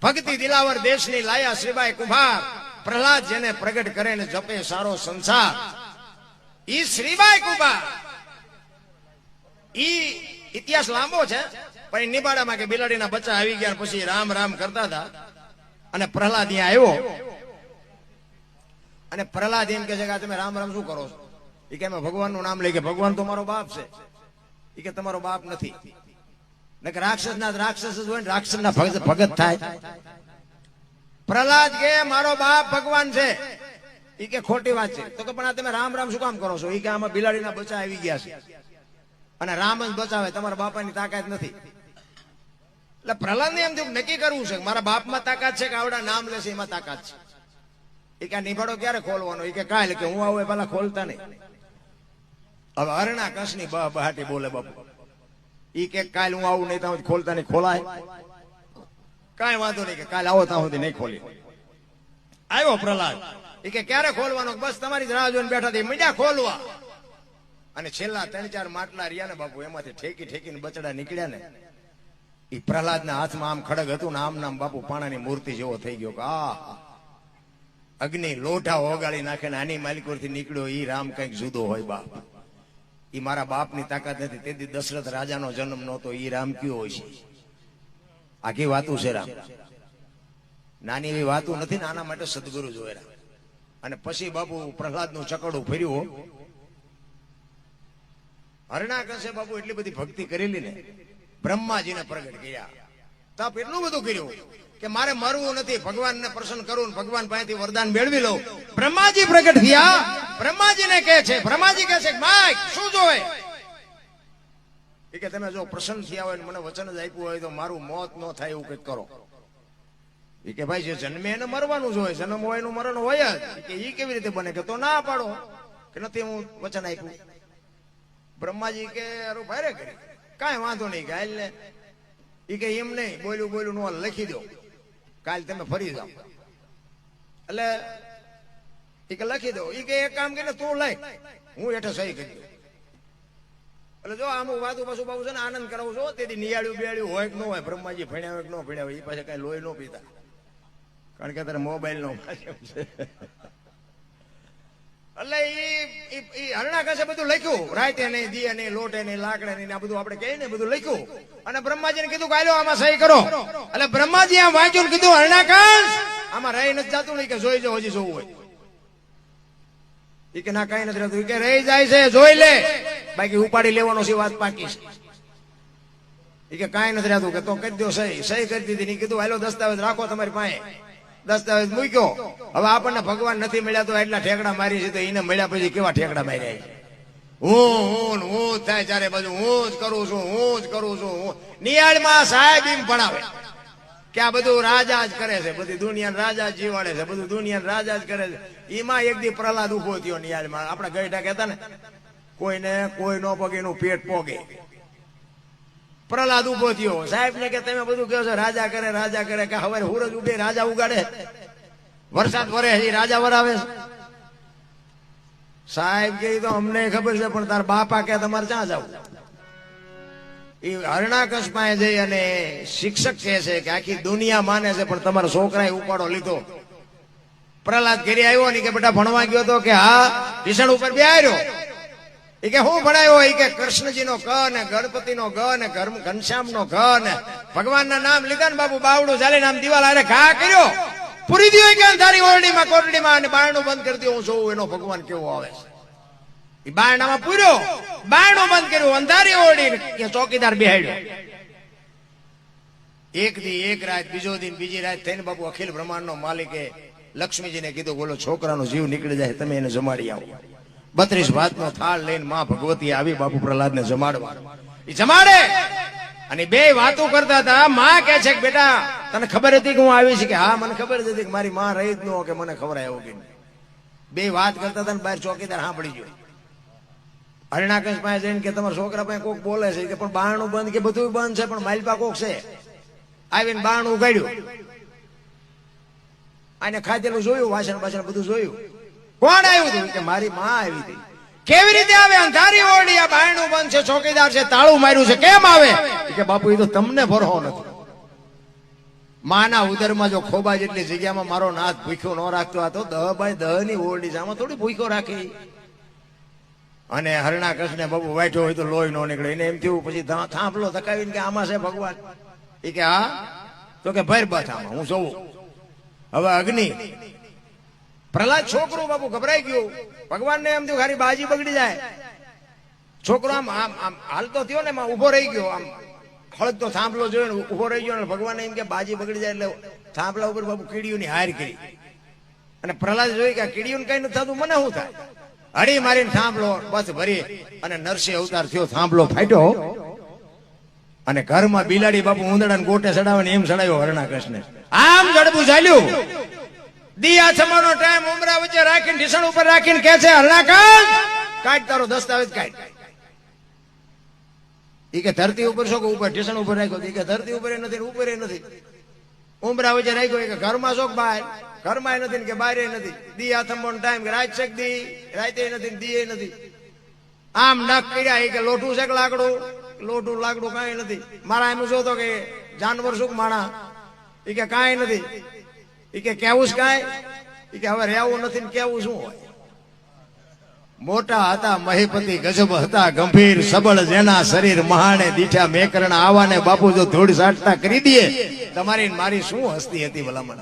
ભક્તિ દિલાવર દેશની લાયા શ્રીબાઈ કુંભાર, પ્રહલાદ જેને પ્રગટ કરે ને જપે સારો સંસાર, ઈ શ્રીબાઈ કુંભાર. ઈ ઇતિહાસ લાંબો છે, પણ નિબાડામાં કે બિલાડીના બચ્ચા આવી ગયા પછી રામ રામ કરતા હતા અને પ્રહલાદ અહીંયા આવ્યો અને પ્રહલાદ એમ કે છે કે તમે રામ રામ શું કરો છો? એ કે અમે ભગવાનનું નામ લઈ, કે ભગવાન તો મારો બાપ છે. એ કે તમારો બાપ નથી. રાક્ષસ ના રાક્ષસ જ હોય ને, રાક્ષસ ના ભગત થાય. પ્રહલાદ કે મારો બાપ ભગવાન છે. એ કે ખોટી વાત છે. તો કે પણ આ તમે રામ રામ શું કામ કરો છો? એ કે આમાં બિલાડીના બચ્ચા આવી ગયા છે અને રામ જ બચાવે, તમારા બાપાની તાકાત નથી. એટલે પ્રહલાદ ને એમ નક્કી કરવું છે મારા બાપમાં તાકાત છે કે આવડા નામ લેશે એમાં તાકાત છે. એ કે નિભાડો ક્યારે ખોલવાનો? એ કે કાલે, કે હું આવું પેલા ખોલતા નહીં. હવે હરણા કસની બહાટી બોલે બાપુ. ઈ કે કાલ હું આવું નહીં ત્યાં ખોલતા નહીં. ખોલાય કઈ વાંધો નહીં, કે કાલ આવો ત્યાં સુધી નહીં ખોલી. આવ્યો પ્રહલાદ. એ કે ક્યારે ખોલવાનો? બસ તમારી જ રાહ જોઈને બેઠા હતી, મીડિયા ખોલવા. અને છેલ્લા 3-4 માટલા રહ્યા ને બાપુ, એમાંથી ઠેકી ઠેકીને બચડા નીકળ્યા ને. એ પ્રહલાદના હાથમાં આમ ખડગ હતું ને, આમ નામ બાપુ પાણાની મૂર્તિ જેવો થઈ ગયો કે આ અગ્નિ લોઢા ઓગાળી નાખે ને આની માલિકોથી નીકળ્યો. ઈ રામ કઈક જુદો હોય બાપ. ઈ મારા બાપની તાકાત નથી. તેથી દશરથ રાજાનો જન્મ નહોતો. ઈ રામ કયો હોય છે? આખી વાતું છે રામ, નાની એવી વાતું નથી ને. આના માટે સદગુરુ જોયા. અને પછી બાપુ પ્રહલાદનું ચકડું ફર્યું. હરણાકશે બાપુ એટલી બધી ભક્તિ કરેલી ને, બ્રહ્માજીને પ્રગટ કર્યા. તપ એટલું બધું કર્યું કે મારે મરવું નથી, ભગવાનને પ્રસન્ન કરવું, ભગવાન પાસેથી વરદાન મેળવી લઉં. બ્રહ્માજી પ્રગટ થયા. બ્રહ્માજીને કહે છે, બ્રહ્માજી કહે છે માય શું જોવે? એ કે તમે જો પ્રસન્ન થયા હોય, મને વચન જ આપ્યું હોય તો મારું મોત ન થાય એવું કંઈક કરો. એ કે ભાઈ જે જન્મે એને મરવાનું જ હોય, જન્મ હોય એનું મરણ હોય જ. કે ઈ કેવી રીતે બને? કે તો ના પાડો કે નથી હું વચન આપ્યું. બ્રહ્માજી કે અરે ભારે કરી કાંઈ વાંધો નહીં, કે હાલ ને. એ કે એમ નહીં, બોલ્યું નો લખી દો, કાલ તમે ફરી જાઓ. એટલે એ કે લખી દો. એ કે એક કામ કરીને તું લઈ, હું હેઠે સહી કરી દઉં. એટલે જો આમ વાતું પાછું બાબુ છે ને આનંદ કરાવું છો. તેથી નિયાળ્યું બિયાળ્યું હોય કે ન હોય, બ્રહ્માજી ભણ્યા હોય કે ન ભણ્યા હોય, એ પાસે કઈ લોહી ન પીતા, કારણ કે અત્યારે મોબાઈલ નો માધ્યમ છે. એટલે ઈ હરણાકશે બધું લખ્યું, રાતે નહીં, દિયે નહીં, લોટે નહીં, લાકડે નહીં, આ બધું આપણે કહીએ ને બધું લખ્યું. અને બ્રહ્માજીને કીધું કાલ્યો આમાં સહી કરો. એટલે બ્રહ્માજી આમ વાંચ્યું ને કીધું હરણાકશ આમાં રહી નથી જતું નહીં, કે જોઈ જો હજી જોવું હોય. એ કે ના કઈ નથી રહેતું. કે રહી જાય છે, જોઈ લે, બાકી ઉપાડી લેવાનો છે, વાત પાકી છે. એ કે કાંઈ નથી રહેતું. કે તો કરી દો સહી કરી દીધી. કીધું હાલો દસ્તાવેજ રાખો તમારી પાસે. દસ્તાવેજ મૂક્યો. હવે આપણને ભગવાન નથી મળ્યા તો એટલા ઠેકડા મારી છે, તો એને મળ્યા પછી કેવા ઠેકડા માર્યા છે. હું જ થાય ત્યારે બધું હું જ કરું છું. નિયાળમાં સાહેબ એમ ભણાવે કે આ બધું રાજા જ કરે છે, બધી દુનિયા રાજા જ જીવાડે છે, બધું દુનિયા રાજા જ કરે છે. એમાં એક દી પ્રહલાદ ઉભો થયો નિયાળમાં. આપણા ગઈઢા કહેતા ને, કોઈને કોઈ નો પગે એનું પેટ પોગે. પ્રહલાદ ઉભો થયો. સાહેબ ને કે તમે બધું કહો છો રાજા કરે, કે હવે સૂરજ ઉગે રાજા ઉગાડે, વરસાદ વરે હજી રાજા વરાવે. સાહેબ કે તો અમને ખબર છે, પણ તાર બાપા કે તમારે ક્યાં જવું? એ હરણાકશ પાસે જઈ અને શિક્ષક કહે છે કે આખી દુનિયા માને છે, પણ તમારા છોકરાએ ઉપાડો લીધો. પ્રહલાદ ઘરે આવ્યો ને કે બેટા ભણવા ગયો તો? કે હા. ઢીસણ ઉપર બેહાર્યો. એ કે હું ભણાયો? એ કે કૃષ્ણજી નો ક ને ગણપતિ નો ગ ને ઘનશ્યામ નો ઘ ને ભગવાન ના નામ લીધા ને બાબુ, બાવડું ચાલીને આમ દિવાલ આરે ઘા કર્યો, પૂરી દીધો. કે અંધારી ઓરડીમાં કોટડીમાં અને બારણું બંધ કરી દો, હું જોઉં એનો ભગવાન કેવો આવે છે. એ બારણામાં પૂર્યો, બારણું બંધ કર્યું, અંધારી ઓરડી કે ચોકીદાર બેહાડ્યો. એક દી એક રાત, બીજો દિન બીજી રાત થઈને બાબુ અખિલ બ્રહ્માંડ નો માલિકે લક્ષ્મીજીને કીધું બોલો છોકરાનો જીવ નીકળી જાય, તમે એને જમાડી આવો. 32 ભાતનો થાળ લઈને માં ભગવતી આવી બાપુ પ્રહલાદને જમાડવા. એ જમાડે અને બે વાતો કરતા હતા. માં કહે છે કે બેટા તને ખબર હતી કે હું આવી છે? કે હા મને ખબર હતી કે મારી માં રહી જ ન કે મને ખબર આવ્યો કે. બે વાત કરતા હતા ને બહાર ચોકીદાર સાંભળી ગયો. હરણાકશ પાસે જઈને કે તમારા છોકરા પાસે કોક બોલે છે. કે પણ બારણું બંધ, કે બધું બંધ છે, પણ માલપા કોક છે. આવીને બારણું ઉગાડ્યું, આને ખાધેલું જોયું, વાસણ બાસણ બધું જોયું. કોણ આવ્યું હતું? કે મારી માં આવી હતી. કેવી રીતે આવે? અંધારી ઓરડી, આ બારણું બંધ છે, ચોકીદાર છે, તાળું માર્યું છે, કેમ આવે? કે બાપુ એ તો તમને ભરહો નથી. માના ઉદરમાં જો ખોબા જેટલી જગ્યામાં મારો નાથ ભૂખ્યો ન રાખતો આ તો 10 બાય 10 ની ઓરડી છે, આમાં થોડી ભૂખ્યો રાખી. અને હરણા કૃષ્ણ બાબુ વાંચ્યો હોય તો લોહી નો નીકળે. એને એમ થયું પછી થાંભલો ધકાવીને કે આમાં છે ભગવાન. એ કે હા, તો કે ભર બસ આમાં હું જોઉં. હવે અગ્નિ પ્રહલાદ છોકરો બાબુ ગભરાઈ ગયો. ભગવાન ને એમ થયું ખાલી બાજી બગડી જાય. છોકરો આમ આમ આમ હાલતો થયો ને એમાં ઉભો રહી ગયો. આમ હળગતો થાંભલો જોયો ને ઉભો રહી ગયો ને ભગવાન એમ કે બાજી બગડી જાય એટલે થાંભલા ઉપર બાબુ કીડીઓની હાર કરી. અને પ્રહલાદ જોઈ કે કીડીઓને કઈ નથી થતું, મને શું થાય? હળી મારીને થાંભલો બસ ભરી અને નરસિંહ અવતાર થયો. થાંભલો ફાટ્યો અને ઘરમાં બિલાડી બાપુ ઉંદડાને ગોટે ચડાવે ને એમ ચડાવ્યો હરણા કૃષ્ણ. આમ જડબું ચાલ્યું. દિયા સમાનો ટાઈમ ઉમરા વચ્ચે રાખીને ઢીસણ ઉપર રાખીને કે છે હરણા કાઢ તારો દસ્તાવેજ કાઢ. ઈ કે ધરતી ઉપર છો કે ઉપર ઢીસણ ઉપર રાખ્યો? ઈ કે ધરતી ઉપર નથી ઉપર નથી. ઉમરા વચ્ચે રાખ્યો. કે ઘરમાં છો કે બહાર? ઘરમાં નથી કે બહાર નથી. દી આથમવાનો ટાઈમ કે રાત શેક દી રાતે નથી દી નથી. આમ નખ કર્યા. કે લોઠું છે કે લાકડું? લોઠું લાકડું કાંઈ નથી. મારા એમ જોતો કે જાનવર શું માણા? એ કે કાંઈ નથી. એ કે કેવું કાંઈ? એ કે હવે રહેવું નથી ને કેવું શું હોય? મોટા હતા મહીપતિ ગજબ હતા ગંભીર સબળ જેના શરીર મહાણે દીઠા મેકરણા આવાને બાપુ જો ધૂળ સાટતા કરી દે તમારી મારી શું હસ્તી હતી ભલામણ.